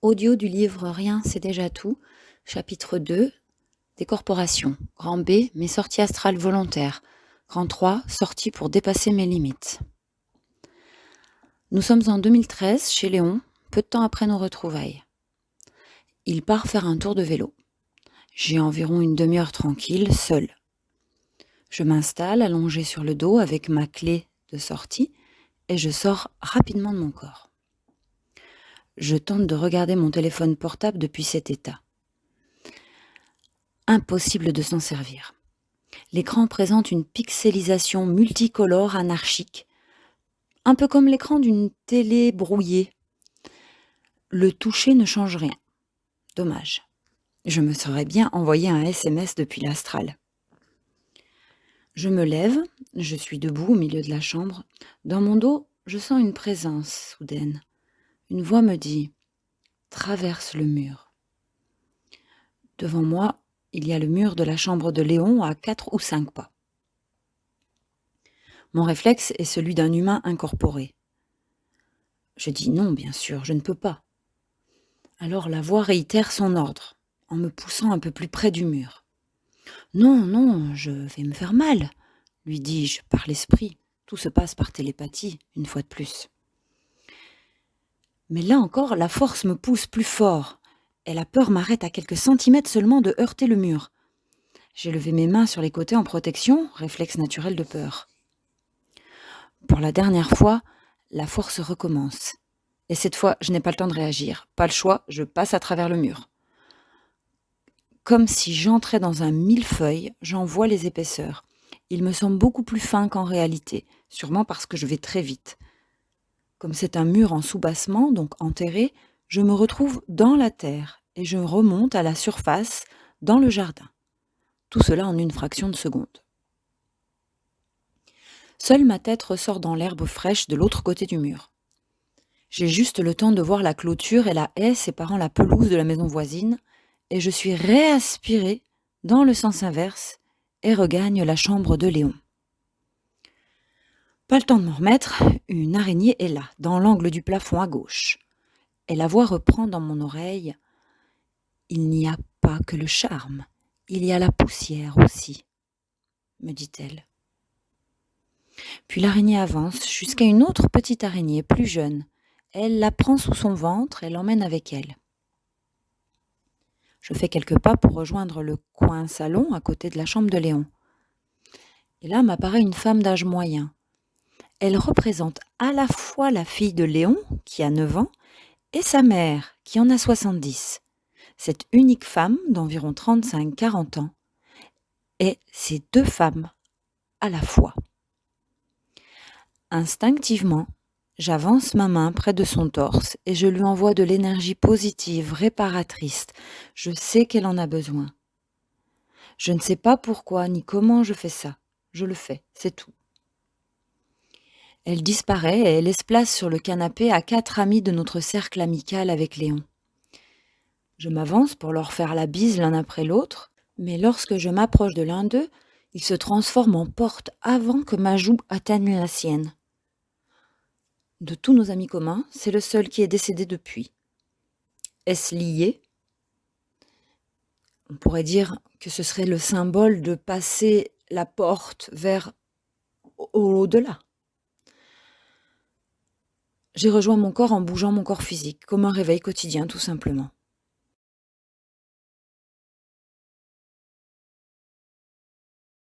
Audio du livre Rien, c'est déjà tout, chapitre 2, des corporations. Grand B, mes sorties astrales volontaires. Grand 3, sorties pour dépasser mes limites. Nous sommes en 2013 chez Léon, peu de temps après nos retrouvailles. Il part faire un tour de vélo. J'ai environ une demi-heure tranquille, seule. Je m'installe allongée sur le dos avec ma clé de sortie et je sors rapidement de mon corps. Je tente de regarder mon téléphone portable depuis cet état. Impossible de s'en servir. L'écran présente une pixelisation multicolore anarchique, un peu comme l'écran d'une télé brouillée. Le toucher ne change rien. Dommage. Je me serais bien envoyé un SMS depuis l'astral. Je me lève, je suis debout au milieu de la chambre. Dans mon dos, je sens une présence soudaine. Une voix me dit « Traverse le mur ». Devant moi, il y a le mur de la chambre de Léon à 4 ou 5 pas. Mon réflexe est celui d'un humain incorporé. Je dis non, bien sûr, je ne peux pas. Alors la voix réitère son ordre, en me poussant un peu plus près du mur. Non, non, je vais me faire mal, lui dis-je par l'esprit. Tout se passe par télépathie, une fois de plus. Mais là encore, la force me pousse plus fort, et la peur m'arrête à quelques centimètres seulement de heurter le mur. J'ai levé mes mains sur les côtés en protection, réflexe naturel de peur. Pour la dernière fois, la force recommence. Et cette fois, je n'ai pas le temps de réagir. Pas le choix, je passe à travers le mur. Comme si j'entrais dans un millefeuille, j'en vois les épaisseurs. Il me semble beaucoup plus fin qu'en réalité, sûrement parce que je vais très vite. Comme c'est un mur en soubassement, donc enterré, je me retrouve dans la terre et je remonte à la surface, dans le jardin. Tout cela en une fraction de seconde. Seule ma tête ressort dans l'herbe fraîche de l'autre côté du mur. J'ai juste le temps de voir la clôture et la haie séparant la pelouse de la maison voisine, et je suis réaspirée dans le sens inverse et regagne la chambre de Léon. Pas le temps de m'en remettre, une araignée est là, dans l'angle du plafond à gauche. Et la voix reprend dans mon oreille « Il n'y a pas que le charme, il y a la poussière aussi », me dit-elle. Puis l'araignée avance jusqu'à une autre petite araignée plus jeune. Elle la prend sous son ventre et l'emmène avec elle. Je fais quelques pas pour rejoindre le coin salon à côté de la chambre de Léon. Et là m'apparaît une femme d'âge moyen. Elle représente à la fois la fille de Léon, qui a 9 ans, et sa mère, qui en a 70. Cette unique femme d'environ 35-40 ans est ces deux femmes à la fois. Instinctivement, j'avance ma main près de son torse et je lui envoie de l'énergie positive, réparatrice. Je sais qu'elle en a besoin. Je ne sais pas pourquoi ni comment je fais ça. Je le fais, c'est tout. Elle disparaît et laisse place sur le canapé à 4 amis de notre cercle amical avec Léon. Je m'avance pour leur faire la bise l'un après l'autre, mais lorsque je m'approche de l'un d'eux, il se transforme en porte avant que ma joue atteigne la sienne. De tous nos amis communs, c'est le seul qui est décédé depuis. Est-ce lié ? On pourrait dire que ce serait le symbole de passer la porte vers au-delà. J'ai rejoint mon corps en bougeant mon corps physique, comme un réveil quotidien tout simplement.